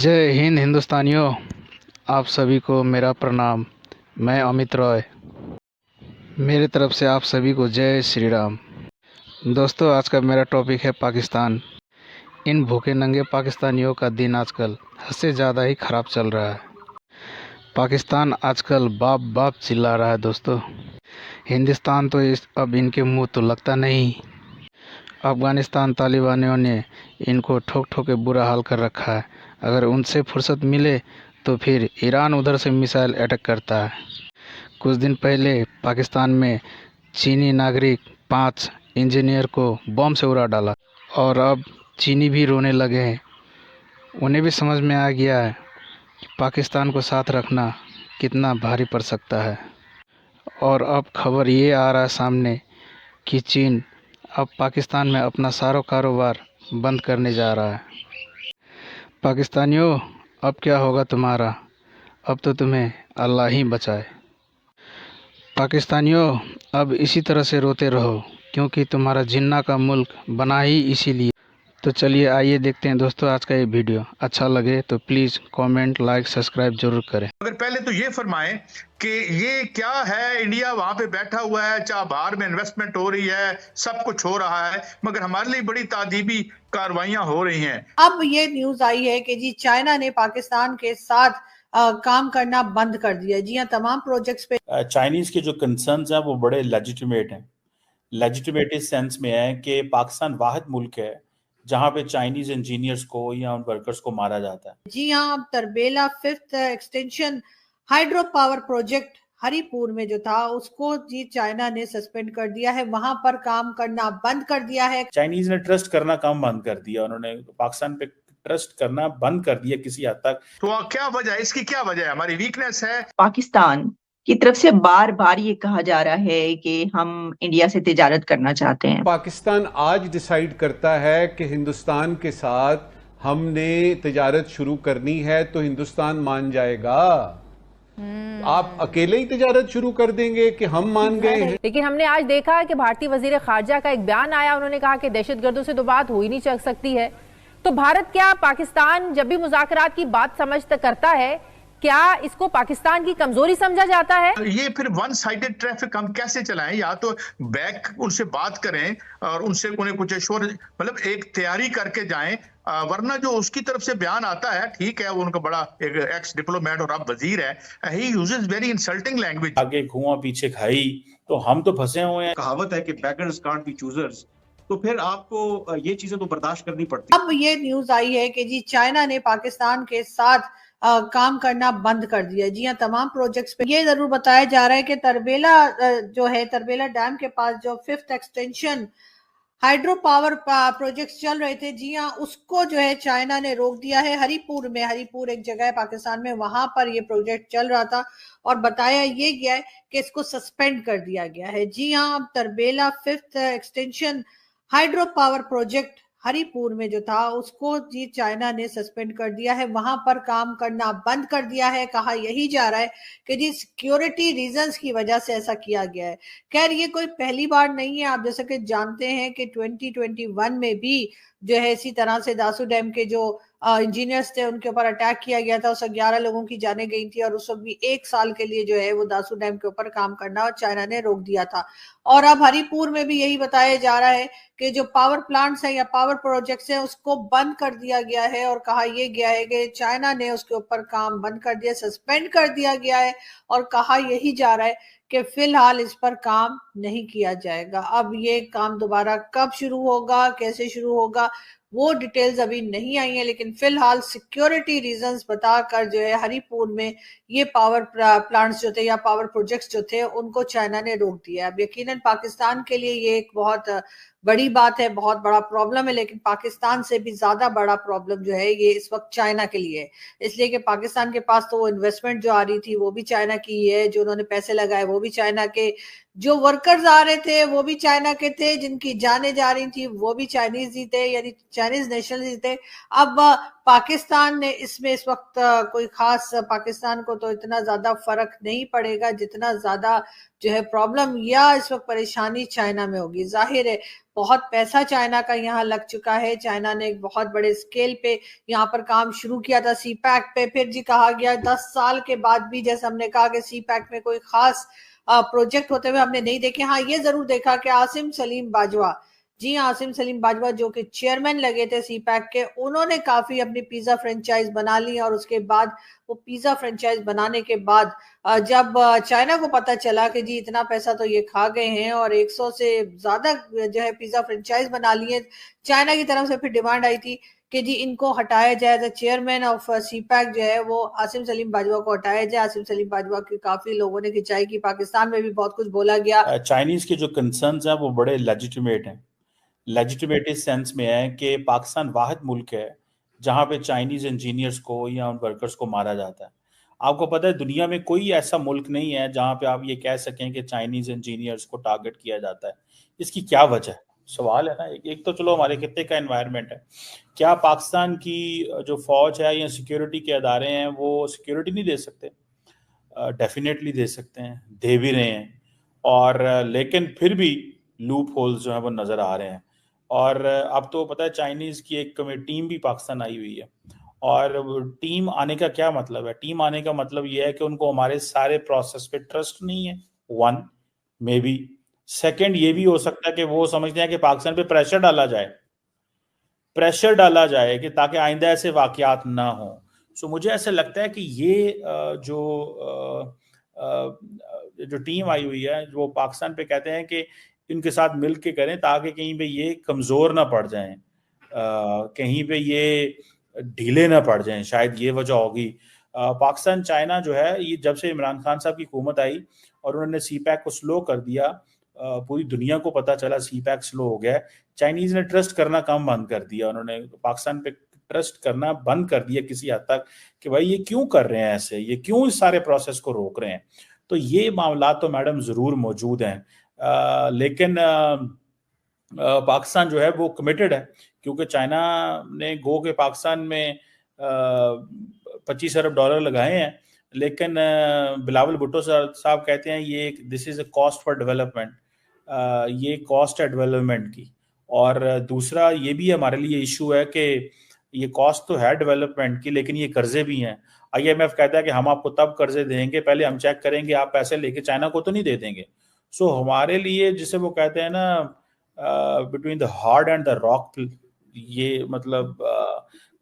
जय हिंद हिंदुस्तानियों। आप सभी को मेरा प्रणाम। मैं अमित रॉय, मेरे तरफ से आप सभी को जय श्री राम। दोस्तों, आज का मेरा टॉपिक है पाकिस्तान। इन भूखे नंगे पाकिस्तानियों का दिन आजकल हद से ज़्यादा ही ख़राब चल रहा है। पाकिस्तान आजकल बाप बाप चिल्ला रहा है। दोस्तों, हिंदुस्तान तो अब इनके मुंह तो लगता नहीं। अफ़गानिस्तान तालिबानियों ने इनको ठोक ठोक के बुरा हाल कर रखा है। अगर उनसे फुर्सत मिले तो फिर ईरान उधर से मिसाइल अटैक करता है। कुछ दिन पहले पाकिस्तान में चीनी नागरिक 5 इंजीनियर को बम से उड़ा डाला और अब चीनी भी रोने लगे हैं। उन्हें भी समझ में आ गया है कि पाकिस्तान को साथ रखना कितना भारी पड़ सकता है। और अब खबर ये आ रहा है सामने कि चीन अब पाकिस्तान में अपना सारा कारोबार बंद करने जा रहा है। पाकिस्तानियों, अब क्या होगा तुम्हारा? अब तो तुम्हें अल्लाह ही बचाए। पाकिस्तानियों, अब इसी तरह से रोते रहो क्योंकि तुम्हारा जिन्ना का मुल्क बना ही इसीलिए। तो चलिए आइए देखते हैं दोस्तों आज का ये वीडियो। अच्छा लगे तो प्लीज़ कमेंट, लाइक, सब्सक्राइब जरूर करें। मगर पहले तो ये फरमाएं कि ये क्या है, इंडिया वहां पे बैठा हुआ है, चाहे बाहर में इन्वेस्टमेंट हो रही है, सब कुछ हो रहा है, मगर हमारे लिए बड़ी तादीबी कार्रवाइयां हो रही हैं। अब ये न्यूज आई है कि जी चाइना ने पाकिस्तान के साथ काम करना बंद कर दिया। जी हाँ, तमाम प्रोजेक्ट्स पे चाइनीज के जो कंसर्न्स हैं वो बड़े लेजिटिमेट हैं। लेजिटिमेट इस सेंस में है कि पाकिस्तान वाहिद मुल्क है जहां पे चाइनीज इंजीनियर्स को या उन वर्कर्स को मारा जाता है। जी हाँ, Tarbela 5th extension hydro power project Haripur में जो था उसको जी चाइना ने सस्पेंड कर दिया है, वहां पर काम करना बंद कर दिया है। चाइनीज ने ट्रस्ट करना काम बंद कर दिया, उन्होंने पाकिस्तान पे ट्रस्ट करना बंद कर दिया किसी हद तक। तो क्या वजह है इसकी? क्या वजह है? हमारी वीकनेस है? पाकिस्तान की तरफ से बार बार ये कहा जा रहा है कि हम इंडिया से तिजारत करना चाहते हैं। पाकिस्तान आज डिसाइड करता है कि हिंदुस्तान के साथ हमने तिजारत शुरू करनी है तो हिंदुस्तान मान जाएगा। आप अकेले ही तिजारत शुरू कर देंगे कि हम मान गए हैं? लेकिन हमने आज देखा कि भारतीय वजीर खारजा का एक बयान आया, उन्होंने कहा कि दहशतगर्दों से तो बात हो ही नहीं चल सकती है। तो भारत क्या पाकिस्तान जब भी मुज़ाकरात की बात समझता करता है, क्या इसको पाकिस्तान की कमजोरी समझा जाता है? ये फिर वन साइडेड ट्रैफिक हम कैसे चलाएं? या तो बैक उनसे बात करें और उनसे उन्हें कुछ एश्योर, मतलब एक तैयारी करके जाएं, वरना जो उसकी तरफ से बयान आता है, ठीक है वो उनका बड़ा एक एक्स डिप्लोमेट और अब वजीर है, he uses very insulting language. आगे कुआं पीछे खाई, तो हम तो फंसे हुए हैं। कहावत है कि बेगर्स कांट बी चूजर्स, तो फिर आपको ये चीजें तो बर्दाश्त करनी पड़ती। अब ये न्यूज आई है कि जी चाइना ने पाकिस्तान के साथ काम करना बंद कर दिया। जी हाँ, तमाम प्रोजेक्ट्स पे ये जरूर बताया जा रहा है कि तरबेला जो है, तरबेला डैम के पास जो 5th extension hydro power projects चल रहे थे, जी हाँ, उसको जो है चाइना ने रोक दिया है। हरिपुर में, हरिपुर एक जगह है पाकिस्तान में, वहां पर ये प्रोजेक्ट चल रहा था और बताया ये गया है कि इसको सस्पेंड कर दिया गया है। जी हाँ, Tarbela 5th extension hydro power project Haripur में जो था उसको जी चाइना ने सस्पेंड कर दिया है, वहां पर काम करना बंद कर दिया है। कहा यही जा रहा है कि जी सिक्योरिटी रीजंस की वजह से ऐसा किया गया है। खैर, ये कोई पहली बार नहीं है। आप जैसे कि जानते हैं कि 2021 में भी जो है इसी तरह से दासू डैम के जो इंजीनियर्स थे उनके ऊपर अटैक किया गया था। उसमें 11 लोगों की जाने गई थी और उस वक्त भी 1 साल के लिए जो है वो दासू डैम के ऊपर काम करना और चाइना ने रोक दिया था। और अब हरिपुर में भी यही बताया जा रहा है कि जो पावर प्लांट्स है या पावर प्रोजेक्ट्स है उसको बंद कर दिया गया है और कहा यह गया है कि चाइना ने उसके ऊपर काम बंद कर दिया, सस्पेंड कर दिया गया है और कहा यही जा रहा है कि फिलहाल इस पर काम नहीं किया जाएगा। अब ये काम दोबारा कब शुरू होगा, कैसे शुरू होगा, वो डिटेल्स अभी नहीं आई है, लेकिन फिलहाल सिक्योरिटी रीजंस बताकर जो है हरिपुर में ये पावर प्लांट्स जो थे या पावर प्रोजेक्ट्स जो थे उनको चाइना ने रोक दिया। अब यकीनन पाकिस्तान के लिए ये एक बहुत बड़ी बात है, बहुत बड़ा प्रॉब्लम है, लेकिन पाकिस्तान से भी ज्यादा बड़ा प्रॉब्लम जो है ये इस वक्त चाइना के लिए है। इसलिए कि पाकिस्तान के पास तो वो इन्वेस्टमेंट जो आ रही थी वो भी चाइना की है, जो उन्होंने पैसे लगाए वो भी चाइना के, जो वर्कर्स आ रहे थे वो भी चाइना के थे, जिनकी जाने जा रही थी वो भी चाइनीज ही थे, यानी चाइनीज नेशनल ही थे। अब पाकिस्तान ने इसमें इस वक्त कोई खास, पाकिस्तान को तो इतना ज्यादा फर्क नहीं पड़ेगा जितना ज्यादा जो है प्रॉब्लम या इस वक्त परेशानी चाइना में होगी। जाहिर है बहुत पैसा चाइना का यहाँ लग चुका है। चाइना ने एक बहुत बड़े स्केल पे यहाँ पर काम शुरू किया था सी पैक पे, फिर जी कहा गया 10 साल के बाद भी, जैसे हमने कहा कि सी पैक में कोई खास प्रोजेक्ट होते हुए हमने नहीं देखे। हाँ, ये जरूर देखा कि आसिम सलीम बाजवा, जी हाँ, आसिम सलीम बाजवा जो कि चेयरमैन लगे थे सी पैक के, उन्होंने काफी अपनी पिज्जा फ्रेंचाइज बना ली। और उसके बाद वो पिज्जा फ्रेंचाइज बनाने के बाद जब चाइना को पता चला कि जी इतना पैसा तो ये खा गए हैं और 100 से ज्यादा जो है पिज्जा फ्रेंचाइज बना लिए, चाइना की तरफ से फिर डिमांड आई थी कि जी इनको हटाया जाए, द चेयरमैन ऑफ सी पैक जो है वो आसिम सलीम बाजवा को हटाया जाए। आसिम सलीम बाजवा की काफी लोगों ने खिंचाई की, पाकिस्तान में भी बहुत कुछ बोला गया। चाइनीज के जो कंसर्न्स हैं वो बड़े लेजिटिमेट हैं। लेजिटिमेट इस सेंस में है कि पाकिस्तान वाहिद मुल्क है जहां पे चाइनीज इंजीनियर्स को या उन वर्कर्स को मारा जाता है। आपको पता है दुनिया में कोई ऐसा मुल्क नहीं है जहां पे आप ये कह सकें कि चाइनीज इंजीनियर्स को टारगेट किया जाता है। इसकी क्या वजह है? सवाल है ना। एक तो चलो हमारे खित्ते का एनवायरनमेंट है, क्या पाकिस्तान की जो फौज है या सिक्योरिटी के अदारे हैं वो सिक्योरिटी नहीं दे सकते? डेफिनेटली दे सकते हैं, दे भी रहे हैं। और लेकिन फिर भी लूप होल्स जो है वो नजर आ रहे हैं। और अब तो पता है चाइनीज की एक टीम भी पाकिस्तान आई हुई है। और टीम आने का क्या मतलब है? टीम आने का मतलब ये है कि उनको हमारे सारे प्रोसेस पे ट्रस्ट नहीं है, वन मे बी। सेकेंड ये भी हो सकता है कि वो समझते हैं कि पाकिस्तान पे प्रेशर डाला जाए कि ताकि आइंदा ऐसे वाकयात ना हो। सो मुझे ऐसा लगता है कि ये जो टीम आई हुई है वो पाकिस्तान पे कहते हैं कि इनके साथ मिल के करें ताकि कहीं पे ये कमजोर ना पड़ जाएं, कहीं पे ये ढीले ना पड़ जाएं, शायद ये वजह होगी। पाकिस्तान चाइना जो है ये जब से इमरान खान साहब की हुकूमत आई और उन्होंने सी पैक को स्लो कर दिया, पूरी दुनिया को पता चला सी पैक स्लो हो गया, चाइनीज ने ट्रस्ट करना कम बंद कर दिया। उन्होंने पाकिस्तान पे ट्रस्ट करना बंद कर दिया किसी हद तक कि भाई ये क्यों कर रहे हैं ऐसे, ये क्यों इस सारे प्रोसेस को रोक रहे हैं। तो ये मामला तो मैडम जरूर मौजूद हैं, लेकिन पाकिस्तान जो है वो कमिटेड है क्योंकि चाइना ने गो के पाकिस्तान में 25 अरब डॉलर लगाए हैं। लेकिन बिलावल भुट्टो साहब कहते हैं ये this is a cost for development, ये कॉस्ट है डेवलपमेंट की। और दूसरा ये भी हमारे लिए इशू है कि ये कॉस्ट तो है डेवलपमेंट की लेकिन ये कर्जे भी हैं। IMF कहता है कि हम आपको तब कर्जे देंगे, पहले हम चेक करेंगे आप पैसे लेके चाइना को तो नहीं दे देंगे। सो हमारे लिए जिसे वो कहते हैं ना between the hard and the rock, ये मतलब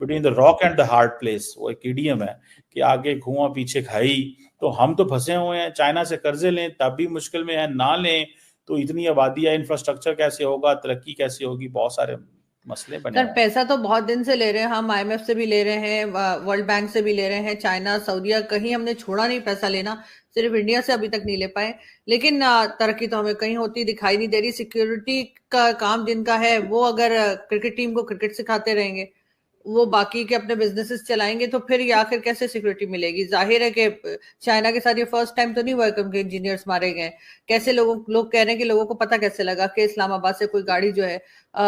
between the rock and the hard place, वो एक इडियम है कि आगे कुआं पीछे खाई। तो हम तो फंसे हुए हैं, चाइना से कर्जे लें तब भी मुश्किल में है, ना लें तो इतनी आबादी है, इंफ्रास्ट्रक्चर कैसे होगा, तरक्की कैसे होगी, बहुत सारे मसले बने सर पैसा तो बहुत दिन से ले रहे हैं हम, IMF से भी ले रहे हैं, वर्ल्ड बैंक से भी ले रहे हैं, चाइना सऊदीया, कहीं हमने छोड़ा नहीं पैसा लेना, सिर्फ इंडिया से अभी तक नहीं ले पाए। लेकिन तरक्की तो हमें कहीं होती दिखाई नहीं दे रही। सिक्योरिटी का काम जिनका है वो अगर क्रिकेट टीम को क्रिकेट सिखाते रहेंगे, वो बाकी के अपने बिजनेसेस चलाएंगे, तो फिर ये आखिर कैसे सिक्योरिटी मिलेगी? जाहिर है कि चाइना के साथ ये फर्स्ट टाइम तो नहीं हुआ कि इंजीनियर्स मारे गए। कैसे लोग कह रहे हैं कि लोगों को पता कैसे लगा कि इस्लामाबाद से कोई गाड़ी जो है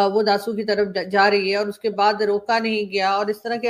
वो दासू की तरफ जा रही है और उसके बाद रोका नहीं गया और इस तरह के